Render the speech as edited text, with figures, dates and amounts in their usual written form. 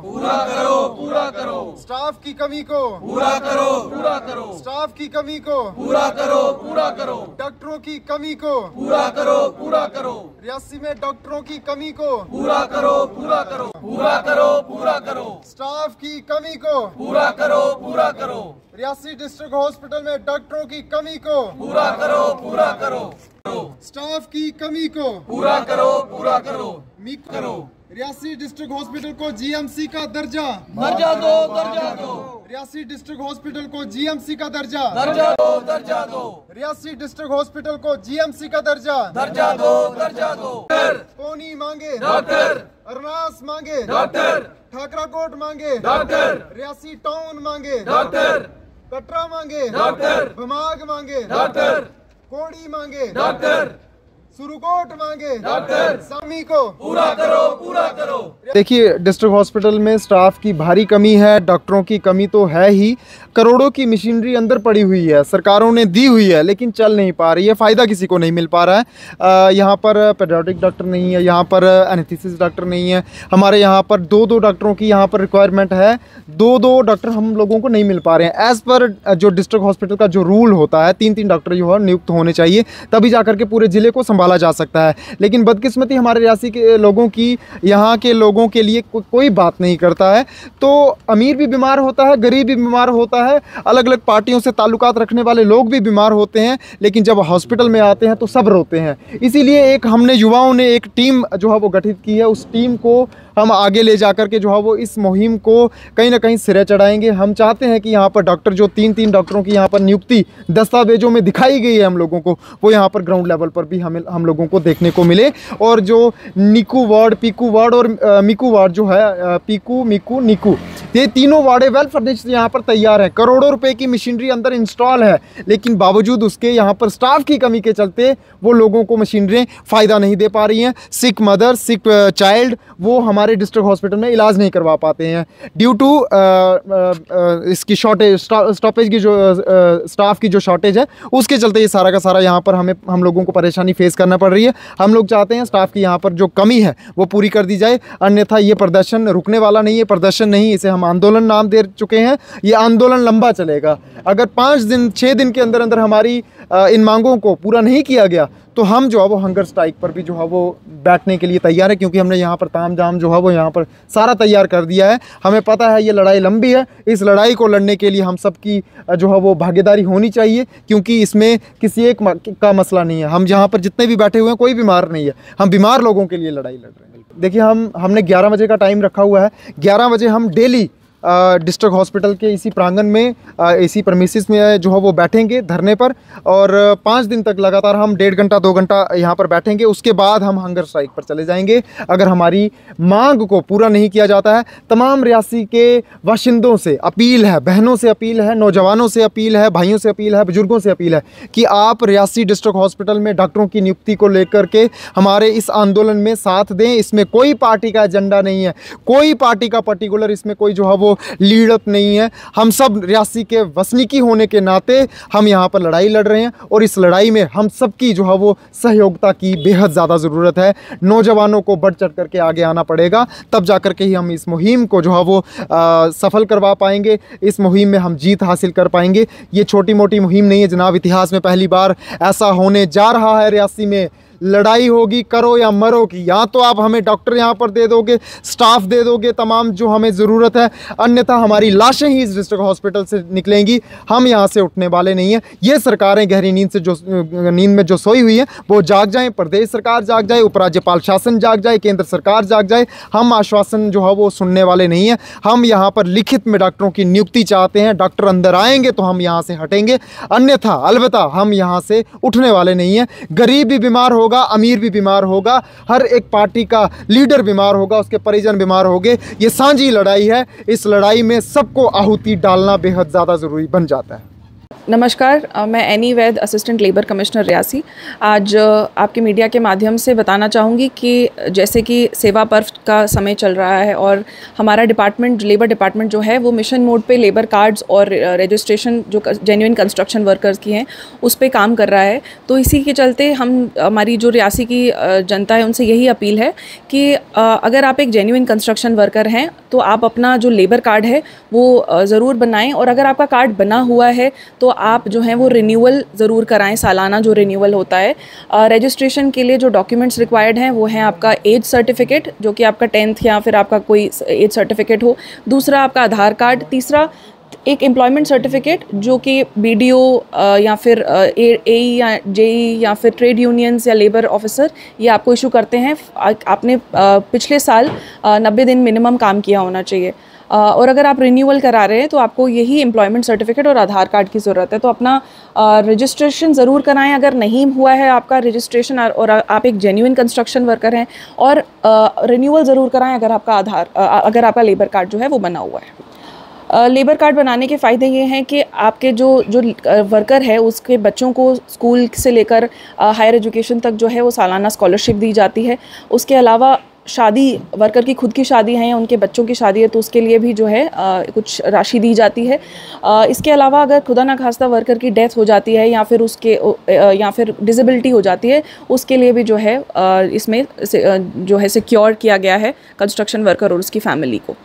पूरा करो, पूरा करो। स्टाफ की कमी को पूरा करो, पूरा करो। स्टाफ की कमी को पूरा करो, पूरा करो। डॉक्टरों की कमी को पूरा करो, पूरा करो। रियासी में डॉक्टरों की कमी को पूरा करो, पूरा करो। पूरा करो, पूरा करो। स्टाफ की कमी को पूरा करो, पूरा करो। रियासी डिस्ट्रिक्ट हॉस्पिटल में डॉक्टरों की कमी को पूरा करो, पूरा करो। स्टाफ की कमी को पूरा करो, पूरा करो। करो। रियासी डिस्ट्रिक्ट हॉस्पिटल को जीएमसी का दर्जा दर्जा दो, दर्जा दो। रियासी डिस्ट्रिक्ट हॉस्पिटल को जीएमसी का दर्जा दर्जा दो, दर्जा दो। रियासी डिस्ट्रिक्ट हॉस्पिटल को जीएमसी का दर्जा दर्जा दो, दर्जा दो। पोनी मांगे डॉक्टर, अरनास मांगे डॉक्टर, ठाकराकोट मांगे डॉक्टर, रियासी टाउन मांगे डॉक्टर, कटरा मांगे डॉक्टर, भमाग मांगे डॉक्टर, कोड़ी मांगे डॉक्टर, सुरुकोट मांगे डॉक्टर। सामी को पूरा करो, पूरा करो। देखिए, डिस्ट्रिक्ट हॉस्पिटल में स्टाफ की भारी कमी है, डॉक्टरों की कमी तो है ही। करोड़ों की मशीनरी अंदर पड़ी हुई है, सरकारों ने दी हुई है, लेकिन चल नहीं पा रही है, फ़ायदा किसी को नहीं मिल पा रहा है। यहाँ पर पेडियाट्रिक डॉक्टर नहीं है, यहाँ पर एनेस्थीसिस डॉक्टर नहीं है। हमारे यहाँ पर दो डॉक्टरों की यहाँ पर रिक्वायरमेंट है, दो डॉक्टर हम लोगों को नहीं मिल पा रहे हैं। एज़ पर जो डिस्ट्रिक्ट हॉस्पिटल का जो रूल होता है, 3 डॉक्टर जो है नियुक्त होने चाहिए, तभी जा करके पूरे ज़िले को संभाला जा सकता है। लेकिन बदकिस्मती हमारे रियासी के लोगों की, यहाँ के लोगों के लिए कोई बात नहीं करता है। तो अमीर भी बीमार होता है, गरीब भी बीमार होता है, अलग अलग पार्टियों से ताल्लुकात रखने वाले लोग भी बीमार होते हैं, लेकिन जब हॉस्पिटल में आते हैं तो सब रोते हैं। इसीलिए एक हमने युवाओं ने एक टीम जो है वो गठित की है। उस टीम को हम आगे ले जा कर के जो है वो इस मुहिम को कहीं ना कहीं सिरे चढ़ाएंगे। हम चाहते हैं कि यहाँ पर डॉक्टर जो 3 डॉक्टरों की यहाँ पर नियुक्ति दस्तावेजों में दिखाई गई है हम लोगों को, वो यहाँ पर ग्राउंड लेवल पर भी हम लोगों को देखने को मिले। और जो निकू वार्ड, पीकू वार्ड और मिकू वार्ड जो है, पीकू, मिकू, निकू, ये तीनों वार्डे वेल फर्निश्ड यहाँ पर तैयार हैं। करोड़ों रुपए की मशीनरी अंदर इंस्टॉल है, लेकिन बावजूद उसके यहाँ पर स्टाफ की कमी के चलते वो लोगों को मशीनरी फ़ायदा नहीं दे पा रही हैं। सिक मदर, सिक चाइल्ड, वो हमारे डिस्ट्रिक्ट हॉस्पिटल में इलाज नहीं करवा पाते हैं ड्यू टू इसकी शॉर्टेज, स्टॉपेज की, जो स्टाफ की जो शॉर्टेज है, उसके चलते ये सारा का सारा यहाँ पर हम लोगों को परेशानी फेस करना पड़ रही है। हम लोग चाहते हैं स्टाफ की यहाँ पर जो कमी है वो पूरी कर दी जाए, अन्यथा ये प्रदर्शन रुकने वाला नहीं है। प्रदर्शन नहीं, इसे हम आंदोलन नाम दे चुके हैं। ये आंदोलन लंबा चलेगा। अगर 5 दिन 6 दिन के अंदर अंदर हमारी इन मांगों को पूरा नहीं किया गया तो हम जो है वो हंगर स्ट्राइक पर भी जो है वो बैठने के लिए तैयार है, क्योंकि हमने यहाँ पर ताम झाम जो है वो यहाँ पर सारा तैयार कर दिया है। हमें पता है ये लड़ाई लंबी है, इस लड़ाई को लड़ने के लिए हम सब की जो है वो भागीदारी होनी चाहिए, क्योंकि इसमें किसी एक का मसला नहीं है। हम यहाँ पर जितने भी बैठे हुए हैं कोई बीमार नहीं है, हम बीमार लोगों के लिए लड़ाई लड़ रहे हैं। देखिए, हमने 11 बजे का टाइम रखा हुआ है। 11 बजे हम डेली डिस्ट्रिक्ट हॉस्पिटल के इसी प्रांगण में, इसी प्रेमिसेस में जो है वो बैठेंगे धरने पर, और 5 दिन तक लगातार हम 1.5 घंटा 2 घंटा यहाँ पर बैठेंगे। उसके बाद हम हंगर स्ट्राइक पर चले जाएंगे। अगर हमारी मांग को पूरा नहीं किया जाता है, तमाम रियासी के बाशिंदों से अपील है, बहनों से अपील है, नौजवानों से अपील है, भाइयों से अपील है, बुजुर्गों से अपील है कि आप रियासी डिस्ट्रिक्ट हॉस्पिटल में डॉक्टरों की नियुक्ति को लेकर के हमारे इस आंदोलन में साथ दें। इसमें कोई पार्टी का एजेंडा नहीं है, कोई पार्टी का पर्टिकुलर इसमें कोई जो है वो लीड अप नहीं है। हम सब रियासी के वसनीकी होने के नाते हम यहाँ पर लड़ाई लड़ रहे हैं, और इस लड़ाई में हम सब की जो है वो सहयोगिता की बेहद ज़्यादा ज़रूरत है। नौजवानों को बढ़ चढ़ करके आगे आना पड़ेगा, तब जा कर के ही हम इस मुहिम को जो है वो सफल करवा पाएंगे। इस मुहिम में हम जीत हासिल कर पाएंगे। ये छोटी मोटी मुहिम नहीं है जनाब, इतिहास में पहली बार ऐसा होने जा रहा है। रियासी में लड़ाई होगी, करो या मरो की। या तो आप हमें डॉक्टर यहाँ पर दे दोगे, स्टाफ दे दोगे, तमाम जो हमें ज़रूरत है, अन्यथा हमारी लाशें ही इस डिस्ट्रिक्ट हॉस्पिटल से निकलेंगी। हम यहाँ से उठने वाले नहीं हैं। ये सरकारें गहरी नींद में जो सोई हुई है वो जाग जाएं, प्रदेश सरकार जाग जाए, उपराज्यपाल शासन जाग जाए, केंद्र सरकार जाग जाए। हम आश्वासन जो है वो सुनने वाले नहीं हैं। हम यहाँ पर लिखित में डॉक्टरों की नियुक्ति चाहते हैं। डॉक्टर अंदर आएंगे तो हम यहाँ से हटेंगे, अन्यथा अलबत्ता हम यहाँ से उठने वाले नहीं हैं। गरीब भी बीमार होगा, अमीर भी बीमार होगा, हर एक पार्टी का लीडर बीमार होगा, उसके परिजन बीमार होंगे। ये साझी लड़ाई है। इस लड़ाई में सबको आहुति डालना बेहद ज़्यादा ज़रूरी बन जाता है। नमस्कार, मैं एनी वैद, असिस्टेंट लेबर कमिश्नर रियासी। आज आपके मीडिया के माध्यम से बताना चाहूँगी कि जैसे कि सेवा पर्व का समय चल रहा है और हमारा डिपार्टमेंट, लेबर डिपार्टमेंट जो है वो मिशन मोड पे लेबर कार्ड्स और रजिस्ट्रेशन जो जेन्युइन कंस्ट्रक्शन वर्कर्स की हैं उस पे काम कर रहा है। तो इसी के चलते हमारी जो रियासी की जनता है उनसे यही अपील है कि अगर आप एक जेन्युइन कंस्ट्रक्शन वर्कर हैं तो आप अपना जो लेबर कार्ड है वो ज़रूर बनाएँ, और अगर आपका कार्ड बना हुआ है तो आप जो हैं वो रिन्यूअल ज़रूर कराएं, सालाना जो रिन्यूअल होता है। रजिस्ट्रेशन के लिए जो डॉक्यूमेंट्स रिक्वायर्ड हैं वो हैं आपका एज सर्टिफिकेट, जो कि आपका 10th या फिर आपका कोई एज सर्टिफिकेट हो, दूसरा आपका आधार कार्ड, तीसरा एक एम्प्लॉयमेंट सर्टिफिकेट जो कि BDO या फिर AE या JE या फिर ट्रेड यूनियंस या लेबर ऑफिसर ये आपको इशू करते हैं। आपने पिछले साल 90 दिन मिनिमम काम किया होना चाहिए, और अगर आप रिन्यूअल करा रहे हैं तो आपको यही एम्प्लॉयमेंट सर्टिफिकेट और आधार कार्ड की ज़रूरत है। तो अपना रजिस्ट्रेशन ज़रूर कराएं अगर नहीं हुआ है आपका रजिस्ट्रेशन, और आप एक जेन्युइन कंस्ट्रक्शन वर्कर हैं, और रिन्यूअल ज़रूर कराएं अगर आपका लेबर कार्ड जो है वो बना हुआ है। लेबर कार्ड बनाने के फ़ायदे ये हैं कि आपके जो वर्कर है उसके बच्चों को स्कूल से लेकर हायर एजुकेशन तक जो है वो सालाना स्कॉलरशिप दी जाती है। उसके अलावा शादी, वर्कर की खुद की शादी है या उनके बच्चों की शादी है तो उसके लिए भी जो है कुछ राशि दी जाती है। इसके अलावा अगर खुदा ना खास्ता वर्कर की डेथ हो जाती है या फिर डिसेबिलिटी हो जाती है, उसके लिए भी जो है इसमें जो है सिक्योर किया गया है कंस्ट्रक्शन वर्कर और उसकी फैमिली को।